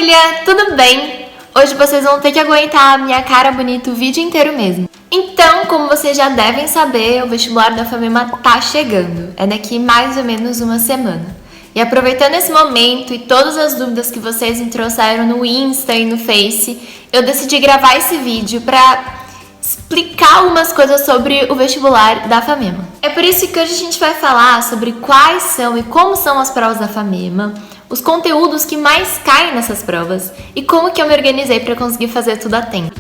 família, tudo bem? Hoje vocês vão ter que aguentar a minha cara bonita o vídeo inteiro mesmo. Então, como vocês já devem saber, o vestibular da FAMEMA tá chegando. É daqui mais ou menos uma semana. E aproveitando esse momento e todas as dúvidas que vocês me trouxeram no Insta e no Face, eu decidi gravar esse vídeo pra explicar algumas coisas sobre o vestibular da FAMEMA. É por isso que hoje a gente vai falar sobre quais são e como são as provas da FAMEMA, os conteúdos que mais caem nessas provas e como que eu me organizei para conseguir fazer tudo a tempo.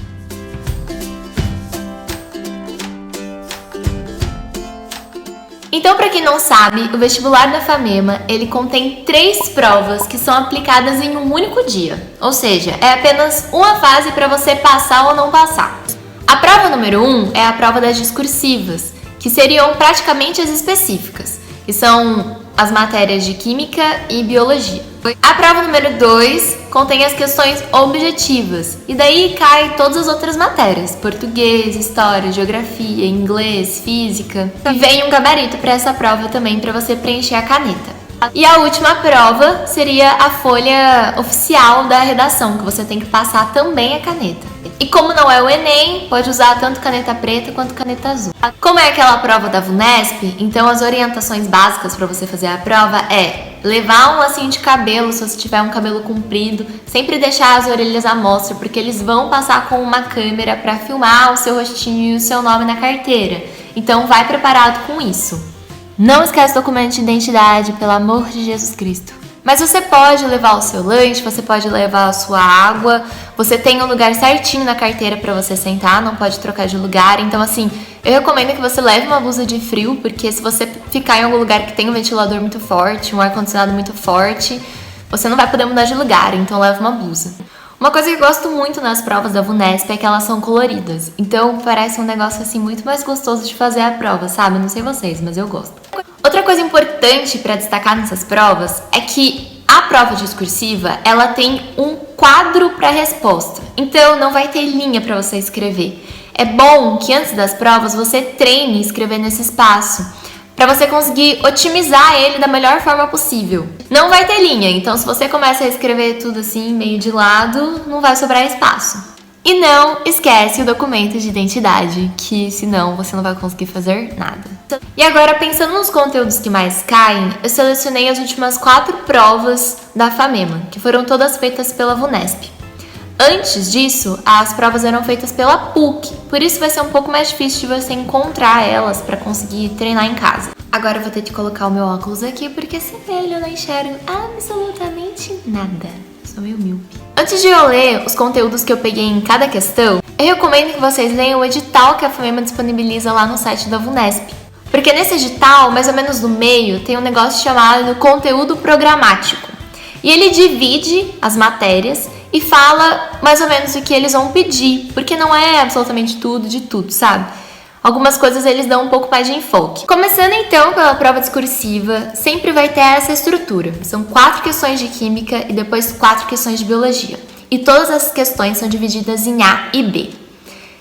Então, para quem não sabe, o vestibular da FAMEMA, ele contém 3 provas que são aplicadas em um único dia. Ou seja, é apenas uma fase para você passar ou não passar. A prova número 1 é a prova das discursivas, que seriam praticamente as específicas, que são as matérias de Química e Biologia. A prova número 2 contém as questões objetivas, e daí cai todas as outras matérias, português, história, geografia, inglês, física. E vem um gabarito para essa prova também para você preencher a caneta. E a última prova seria a folha oficial da redação, que você tem que passar também a caneta. E como não é o Enem, pode usar tanto caneta preta quanto caneta azul. Como é aquela prova da VUNESP, então as orientações básicas para você fazer a prova é levar um lacinho de cabelo, se você tiver um cabelo comprido, sempre deixar as orelhas à mostra, porque eles vão passar com uma câmera para filmar o seu rostinho e o seu nome na carteira. Então vai preparado com isso. Não esquece o documento de identidade, pelo amor de Jesus Cristo. Mas você pode levar o seu lanche, você pode levar a sua água, você tem um lugar certinho na carteira para você sentar, não pode trocar de lugar. Então, assim, eu recomendo que você leve uma blusa de frio, porque se você ficar em algum lugar que tem um ventilador muito forte, um ar-condicionado muito forte, você não vai poder mudar de lugar, então leve uma blusa. Uma coisa que eu gosto muito nas provas da VUNESP é que elas são coloridas. Então, parece um negócio, assim, muito mais gostoso de fazer a prova, sabe? Não sei vocês, mas eu gosto. Outra coisa importante para destacar nessas provas é que a prova discursiva, ela tem um quadro para resposta. Então, não vai ter linha para você escrever. É bom que antes das provas você treine escrever nesse espaço, para você conseguir otimizar ele da melhor forma possível. Não vai ter linha, então se você começa a escrever tudo assim, meio de lado, não vai sobrar espaço. E não esquece o documento de identidade, que senão você não vai conseguir fazer nada. E agora, pensando nos conteúdos que mais caem, eu selecionei as últimas 4 provas da FAMEMA, que foram todas feitas pela VUNESP. Antes disso, as provas eram feitas pela PUC, por isso vai ser um pouco mais difícil de você encontrar elas para conseguir treinar em casa. Agora eu vou ter que colocar o meu óculos aqui, porque sem ele eu não enxergo absolutamente nada. Sou meio míope. Antes de eu ler os conteúdos que eu peguei em cada questão, eu recomendo que vocês leiam o edital que a FAMEMA disponibiliza lá no site da VUNESP. Porque nesse edital, mais ou menos no meio, tem um negócio chamado conteúdo programático. E ele divide as matérias e fala mais ou menos o que eles vão pedir, porque não é absolutamente tudo de tudo, sabe? Algumas coisas eles dão um pouco mais de enfoque. Começando então pela prova discursiva, sempre vai ter essa estrutura. São 4 questões de Química e depois 4 questões de Biologia. E todas as questões são divididas em A e B.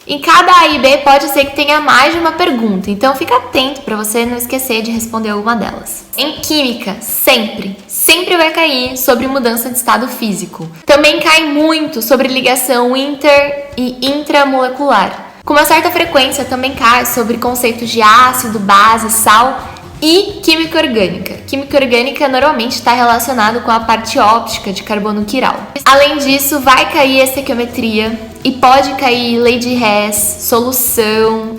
Em cada A e B pode ser que tenha mais de uma pergunta, então fica atento para você não esquecer de responder alguma delas. Em Química, sempre vai cair sobre mudança de estado físico. Também cai muito sobre ligação inter e intramolecular. Com uma certa frequência também cai sobre conceitos de ácido, base, sal e química orgânica. Química orgânica normalmente está relacionado com a parte óptica de carbono quiral. Além disso, vai cair estequiometria e pode cair lei de Hess, solução,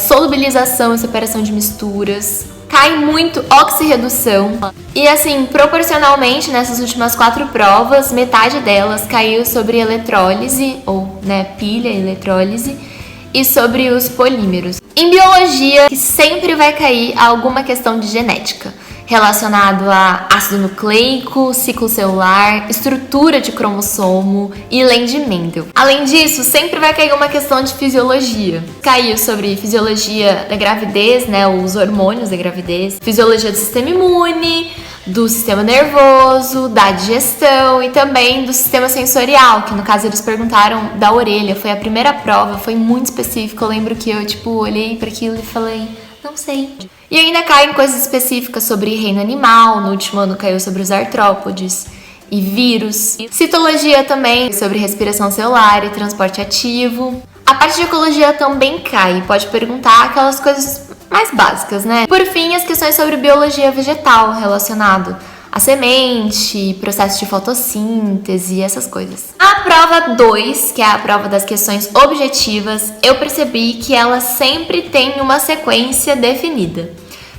solubilização e separação de misturas. Cai muito oxirredução. E assim, proporcionalmente, nessas últimas 4 provas, metade delas caiu sobre eletrólise, ou pilha eletrólise, e sobre os polímeros. Em Biologia, sempre vai cair alguma questão de genética, relacionado a ácido nucleico, ciclo celular, estrutura de cromossomo e lei de Mendel. Além disso, sempre vai cair uma questão de fisiologia. Caiu sobre fisiologia da gravidez, os hormônios da gravidez, fisiologia do sistema imune, do sistema nervoso, da digestão e também do sistema sensorial, que no caso eles perguntaram da orelha. Foi a primeira prova, foi muito específico. Eu lembro que eu olhei para aquilo e falei, não sei. E ainda caem coisas específicas sobre reino animal, no último ano caiu sobre os artrópodes. e vírus. Citologia também, sobre respiração celular e transporte ativo. A parte de ecologia também cai, pode perguntar aquelas coisas mais básicas, né? Por fim, as questões sobre biologia vegetal relacionado a semente, processo de fotossíntese, essas coisas. A prova 2, que é a prova das questões objetivas, eu percebi que ela sempre tem uma sequência definida.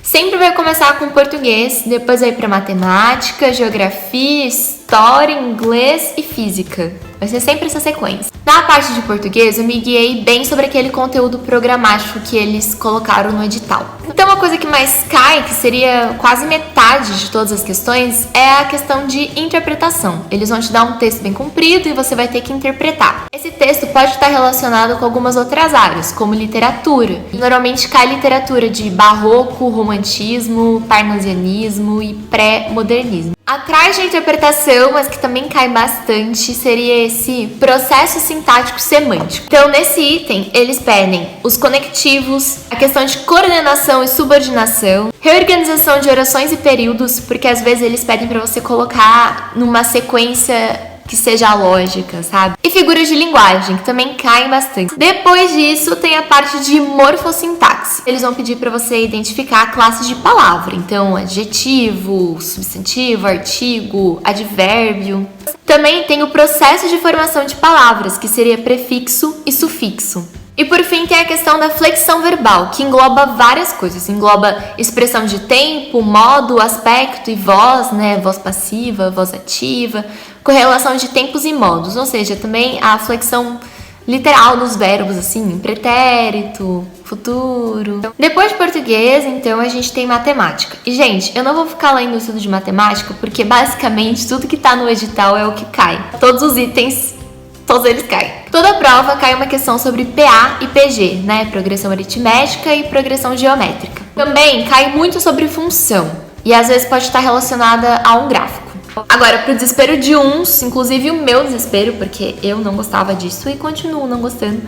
Sempre vai começar com português, depois vai para matemática, geografia, história, inglês e física. Vai ser sempre essa sequência. Na parte de português, eu me guiei bem sobre aquele conteúdo programático que eles colocaram no edital. Então, uma coisa que mais cai, que seria quase metade de todas as questões, é a questão de interpretação. Eles vão te dar um texto bem comprido e você vai ter que interpretar. Esse texto pode estar relacionado com algumas outras áreas, como literatura. Normalmente cai literatura de barroco, romantismo, parnasianismo e pré-modernismo. Atrás de interpretação, mas que também cai bastante, seria esse processo sintático semântico. Então, nesse item, eles pedem os conectivos, a questão de coordenação e subordinação, reorganização de orações e períodos, porque às vezes eles pedem para você colocar numa sequência que seja lógica, sabe? E figuras de linguagem, que também caem bastante. Depois disso, tem a parte de morfossintaxe. Eles vão pedir para você identificar classes de palavra. Então, adjetivo, substantivo, artigo, advérbio. Também tem o processo de formação de palavras, que seria prefixo e sufixo. E por fim tem a questão da flexão verbal, que engloba várias coisas. Engloba expressão de tempo, modo, aspecto e voz, né? Voz passiva, voz ativa, correlação de tempos e modos. Ou seja, também a flexão literal dos verbos, assim, pretérito, futuro. Depois de português, então, a gente tem matemática. E, gente, eu não vou ficar lendo tudo de matemática, porque basicamente tudo que tá no edital é o que cai. Todos os itens, todos eles caem. Toda prova cai uma questão sobre PA e PG, né? Progressão aritmética e progressão geométrica. Também cai muito sobre função. E às vezes pode estar relacionada a um gráfico. Agora, pro desespero de uns, inclusive o meu desespero, porque eu não gostava disso e continuo não gostando,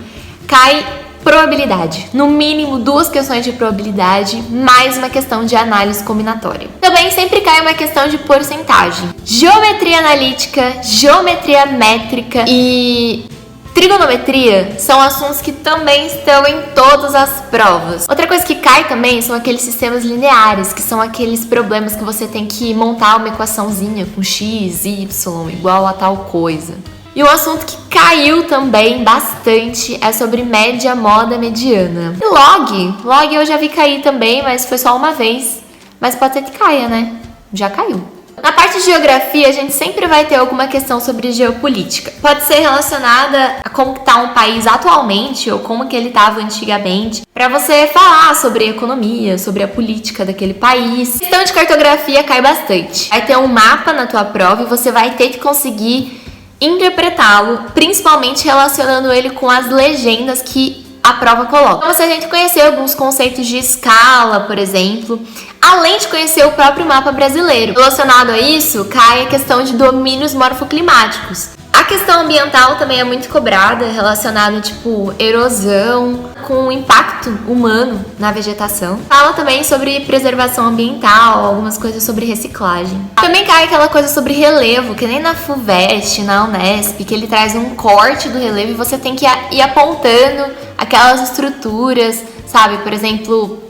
cai probabilidade. No mínimo 2 questões de probabilidade, mais uma questão de análise combinatória. Também sempre cai uma questão de porcentagem. Geometria analítica, geometria métrica e trigonometria são assuntos que também estão em todas as provas. Outra coisa que cai também são aqueles sistemas lineares, que são aqueles problemas que você tem que montar uma equaçãozinha com x, y igual a tal coisa. E um assunto que caiu também bastante é sobre média, moda, mediana. E log eu já vi cair também, mas foi só uma vez. Mas pode ser que caia, né? Já caiu. Na parte de geografia, a gente sempre vai ter alguma questão sobre geopolítica. Pode ser relacionada a como está um país atualmente ou como que ele estava antigamente, para você falar sobre a economia, sobre a política daquele país. A questão de cartografia cai bastante. Vai ter um mapa na tua prova e você vai ter que conseguir interpretá-lo, principalmente relacionando ele com as legendas que a prova coloca. Então, se a gente conhecer alguns conceitos de escala, por exemplo, além de conhecer o próprio mapa brasileiro. Relacionado a isso, cai a questão de domínios morfoclimáticos. A questão ambiental também é muito cobrada, relacionada, tipo, erosão, com o impacto humano na vegetação. Fala também sobre preservação ambiental, algumas coisas sobre reciclagem. Também cai aquela coisa sobre relevo, que nem na FUVEST, na Unesp, que ele traz um corte do relevo e você tem que ir apontando aquelas estruturas, sabe? Por exemplo,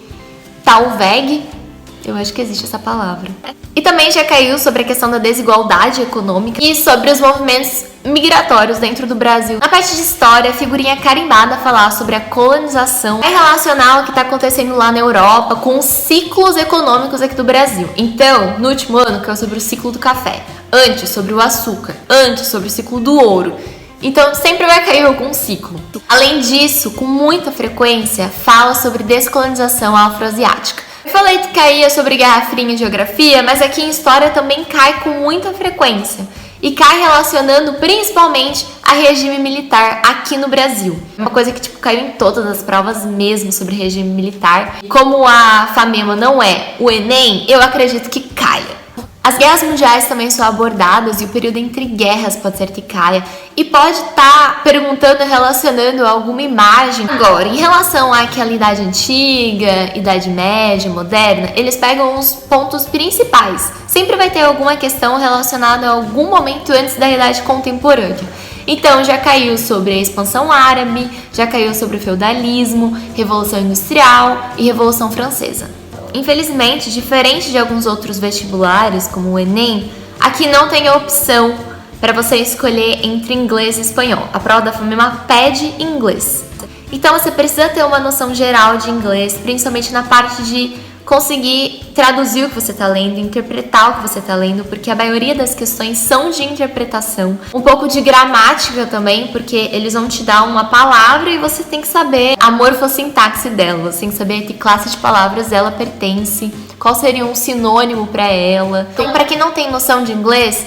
Talveg, eu acho que existe essa palavra. E também já caiu sobre a questão da desigualdade econômica e sobre os movimentos migratórios dentro do Brasil. Na parte de história, a figurinha carimbada falar sobre a colonização é relacionar o que está acontecendo lá na Europa com os ciclos econômicos aqui do Brasil. Então, no último ano, caiu sobre o ciclo do café, antes sobre o açúcar, antes sobre o ciclo do ouro. Então, sempre vai cair algum ciclo. Além disso, com muita frequência, fala sobre descolonização afroasiática. Eu falei que caía sobre Guerra Fria em geografia, mas aqui em história também cai com muita frequência. E cai relacionando principalmente a regime militar aqui no Brasil. Uma coisa que caiu em todas as provas mesmo sobre regime militar. Como a FAMEMA não é o Enem, eu acredito que caia. As guerras mundiais também são abordadas e o período entre guerras pode ser que caia. E pode estar perguntando, relacionando alguma imagem. Agora, em relação àquela idade antiga, idade média, moderna, eles pegam os pontos principais. Sempre vai ter alguma questão relacionada a algum momento antes da idade contemporânea. Então, já caiu sobre a expansão árabe, já caiu sobre o feudalismo, Revolução Industrial e Revolução Francesa. Infelizmente, diferente de alguns outros vestibulares, como o Enem, aqui não tem a opção para você escolher entre inglês e espanhol. A prova da FAMEMA pede inglês. Então, você precisa ter uma noção geral de inglês, principalmente na parte de conseguir traduzir o que você está lendo, interpretar o que você está lendo, porque a maioria das questões são de interpretação. Um pouco de gramática também, porque eles vão te dar uma palavra e você tem que saber a morfossintaxe dela, você tem que saber a que classe de palavras ela pertence, qual seria um sinônimo para ela. Então, para quem não tem noção de inglês,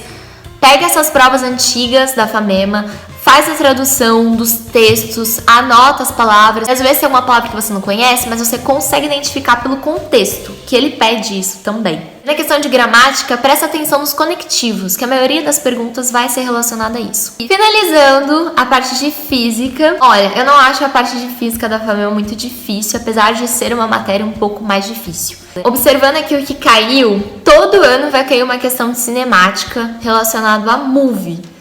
pega essas provas antigas da FAMEMA, faz a tradução dos textos, anota as palavras. Às vezes tem uma palavra que você não conhece, mas você consegue identificar pelo contexto, que ele pede isso também. Na questão de gramática, presta atenção nos conectivos, que a maioria das perguntas vai ser relacionada a isso. E finalizando a parte de física, olha, eu não acho a parte de física da FAMEMA muito difícil, apesar de ser uma matéria um pouco mais difícil. Observando aqui o que caiu, todo ano vai cair uma questão de cinemática relacionada a movie.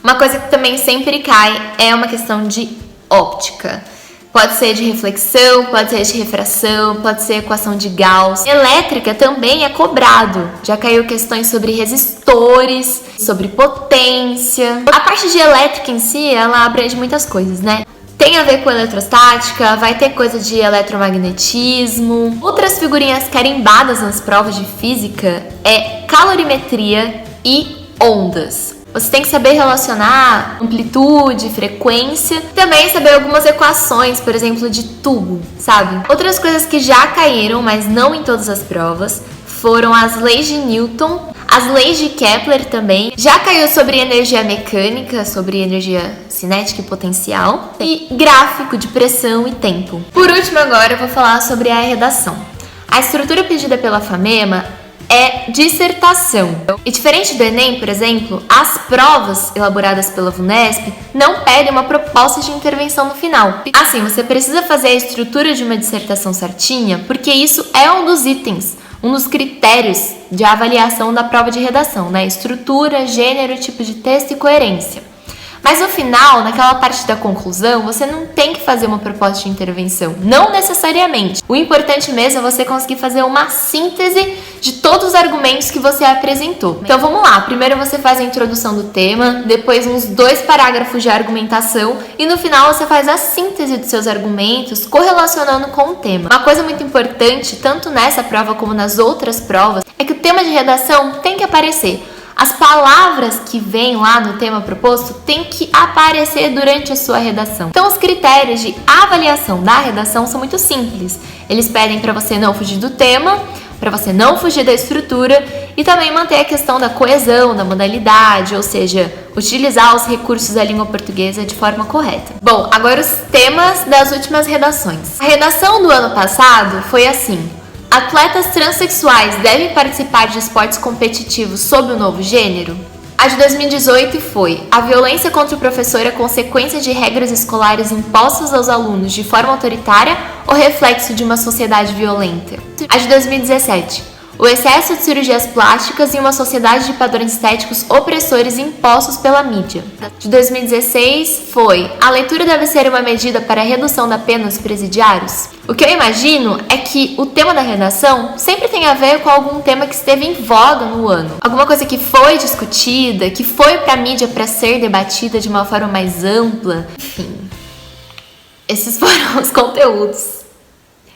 Uma coisa que também sempre cai é uma questão de óptica. Pode ser de reflexão, pode ser de refração, pode ser equação de Gauss. Elétrica também é cobrado. Já caiu questões sobre resistores, sobre potência. A parte de elétrica em si, ela abrange muitas coisas, né? Tem a ver com eletrostática, vai ter coisa de eletromagnetismo. Outras figurinhas carimbadas nas provas de física é calorimetria e ondas. Você tem que saber relacionar amplitude, frequência, também saber algumas equações, por exemplo, de tubo, sabe? Outras coisas que já caíram, mas não em todas as provas, foram as leis de Newton, as leis de Kepler também. Já caiu sobre energia mecânica, sobre energia cinética e potencial, e gráfico de pressão e tempo. Por último, agora eu vou falar sobre a redação. A estrutura pedida pela FAMEMA é dissertação. E diferente do Enem, por exemplo, as provas elaboradas pela VUNESP não pedem uma proposta de intervenção no final. Assim, você precisa fazer a estrutura de uma dissertação certinha, porque isso é um dos itens, um dos critérios de avaliação da prova de redação, né? Estrutura, gênero, tipo de texto e coerência. Mas no final, naquela parte da conclusão, você não tem que fazer uma proposta de intervenção. Não necessariamente. O importante mesmo é você conseguir fazer uma síntese de todos os argumentos que você apresentou. Então vamos lá. Primeiro você faz a introdução do tema, depois uns 2 parágrafos de argumentação e no final você faz a síntese dos seus argumentos correlacionando com o tema. Uma coisa muito importante, tanto nessa prova como nas outras provas, é que o tema de redação tem que aparecer. As palavras que vêm lá no tema proposto têm que aparecer durante a sua redação. Então, os critérios de avaliação da redação são muito simples. Eles pedem para você não fugir do tema, para você não fugir da estrutura e também manter a questão da coesão, da modalidade, ou seja, utilizar os recursos da língua portuguesa de forma correta. Bom, agora os temas das últimas redações. A redação do ano passado foi assim: atletas transexuais devem participar de esportes competitivos sob o novo gênero? A de 2018 foi: a violência contra o professor é consequência de regras escolares impostas aos alunos de forma autoritária ou reflexo de uma sociedade violenta? A de 2017: o excesso de cirurgias plásticas em uma sociedade de padrões estéticos opressores impostos pela mídia. De 2016 foi: a leitura deve ser uma medida para a redução da pena dos presidiários? O que eu imagino é que o tema da redação sempre tem a ver com algum tema que esteve em voga no ano. Alguma coisa que foi discutida, que foi para a mídia para ser debatida de uma forma mais ampla. Enfim, esses foram os conteúdos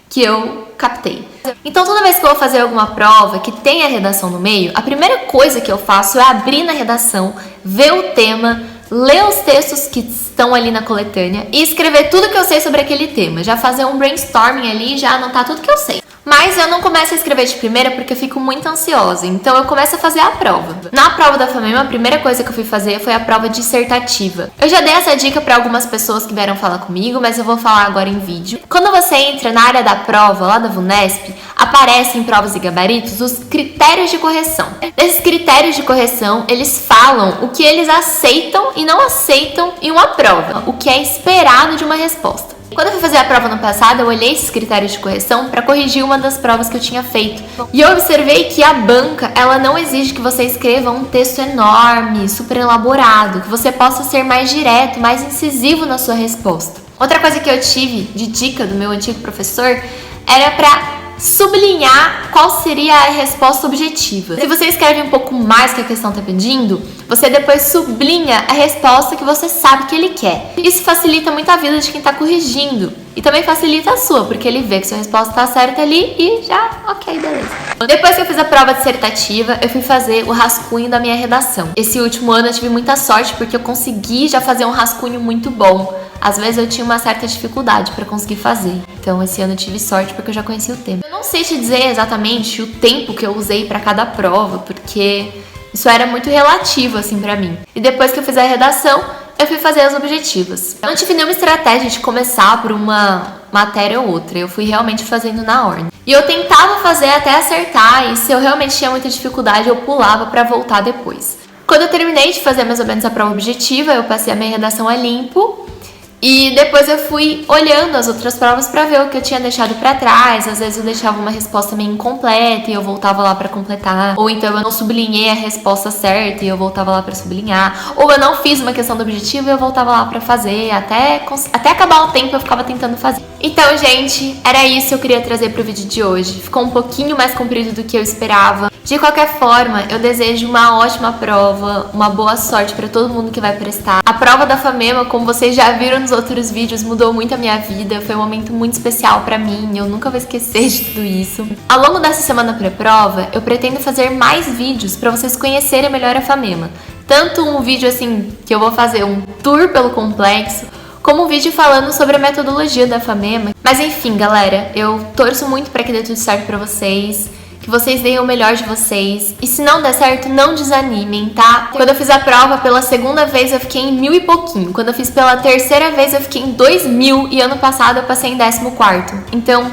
que eu captei. Então, toda vez que eu vou fazer alguma prova que tenha redação no meio, a primeira coisa que eu faço é abrir na redação, ver o tema, ler os textos que estão ali na coletânea e escrever tudo que eu sei sobre aquele tema. Já fazer um brainstorming ali e já anotar tudo que eu sei. Mas eu não começo a escrever de primeira porque eu fico muito ansiosa, então eu começo a fazer a prova. Na prova da FAMEMA, a primeira coisa que eu fui fazer foi a prova dissertativa. Eu já dei essa dica para algumas pessoas que vieram falar comigo, mas eu vou falar agora em vídeo. Quando você entra na área da prova, lá da VUNESP, aparecem em provas e gabaritos os critérios de correção. Esses critérios de correção, eles falam o que eles aceitam e não aceitam em uma prova, o que é esperado de uma resposta. Quando eu fui fazer a prova no passado, eu olhei esses critérios de correção para corrigir uma das provas que eu tinha feito. E eu observei que a banca, ela não exige que você escreva um texto enorme, super elaborado, que você possa ser mais direto, mais incisivo na sua resposta. Outra coisa que eu tive de dica do meu antigo professor era para sublinhar qual seria a resposta objetiva. Se você escreve um pouco mais que a questão está pedindo, você depois sublinha a resposta que você sabe que ele quer. Isso facilita muito a vida de quem está corrigindo. E também facilita a sua, porque ele vê que sua resposta está certa ali e já, ok, beleza. Depois que eu fiz a prova dissertativa, eu fui fazer o rascunho da minha redação. Esse último ano eu tive muita sorte porque eu consegui já fazer um rascunho muito bom. Às vezes eu tinha uma certa dificuldade para conseguir fazer. Então esse ano eu tive sorte porque eu já conhecia o tema. Eu não sei te dizer exatamente o tempo que eu usei para cada prova, porque isso era muito relativo assim para mim. E depois que eu fiz a redação, eu fui fazer as objetivas. Eu não tive nenhuma estratégia de começar por uma matéria ou outra. Eu fui realmente fazendo na ordem. E eu tentava fazer até acertar, e se eu realmente tinha muita dificuldade, eu pulava para voltar depois. Quando eu terminei de fazer mais ou menos a prova objetiva, eu passei a minha redação a limpo. E depois eu fui olhando as outras provas para ver o que eu tinha deixado para trás. Às vezes eu deixava uma resposta meio incompleta e eu voltava lá para completar. Ou então eu não sublinhei a resposta certa e eu voltava lá para sublinhar. Ou eu não fiz uma questão do objetivo e eu voltava lá para fazer. Até acabar o tempo eu ficava tentando fazer. Então, gente, era isso que eu queria trazer pro vídeo de hoje. Ficou um pouquinho mais comprido do que eu esperava. De qualquer forma, eu desejo uma ótima prova, uma boa sorte para todo mundo que vai prestar. A prova da FAMEMA, como vocês já viram nos outros vídeos, mudou muito a minha vida. Foi um momento muito especial para mim, eu nunca vou esquecer de tudo isso. Ao longo dessa semana pré-prova, eu pretendo fazer mais vídeos para vocês conhecerem melhor a FAMEMA. Tanto um vídeo assim, que eu vou fazer um tour pelo complexo, como um vídeo falando sobre a metodologia da FAMEMA. Mas enfim, galera, eu torço muito para que dê tudo certo para vocês. Que vocês deem o melhor de vocês. E se não der certo, não desanimem, tá? Quando eu fiz a prova pela segunda vez, eu fiquei em 1000 e pouquinho. Quando eu fiz pela terceira vez, eu fiquei em 2000. E ano passado eu passei em 14º. Então,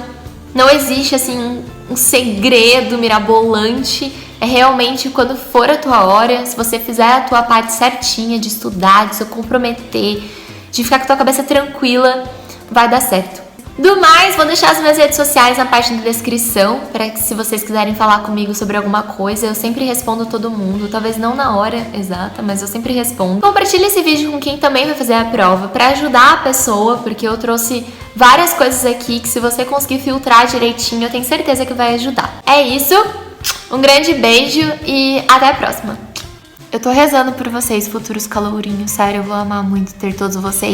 não existe, assim, um segredo mirabolante. É realmente quando for a tua hora, se você fizer a tua parte certinha de estudar, de se comprometer, de ficar com a tua cabeça tranquila, vai dar certo. Do mais, vou deixar as minhas redes sociais na parte da descrição, para que se vocês quiserem falar comigo sobre alguma coisa, eu sempre respondo todo mundo, talvez não na hora exata, mas eu sempre respondo. Compartilhe esse vídeo com quem também vai fazer a prova, para ajudar a pessoa, porque eu trouxe várias coisas aqui que se você conseguir filtrar direitinho, eu tenho certeza que vai ajudar. É isso, um grande beijo e até a próxima. Eu tô rezando por vocês, futuros calourinhos, sério, eu vou amar muito ter todos vocês.